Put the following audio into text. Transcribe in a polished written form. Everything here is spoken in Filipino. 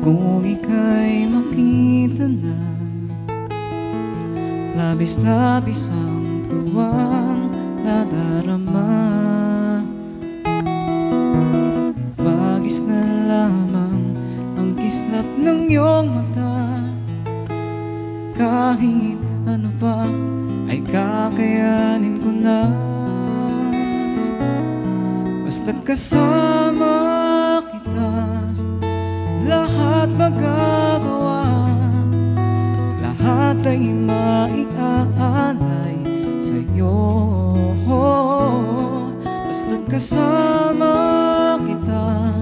Kung ika'y makita na, labis-labis ang tuwang nadarama. Bagis na lamang ang kislap ng iyong mata. Kahit ano pa ay kakayanin ko na, basta't kasama kita. Lahat magagawa, lahat ay maiaalay sa'yo. Basta't kasama kita,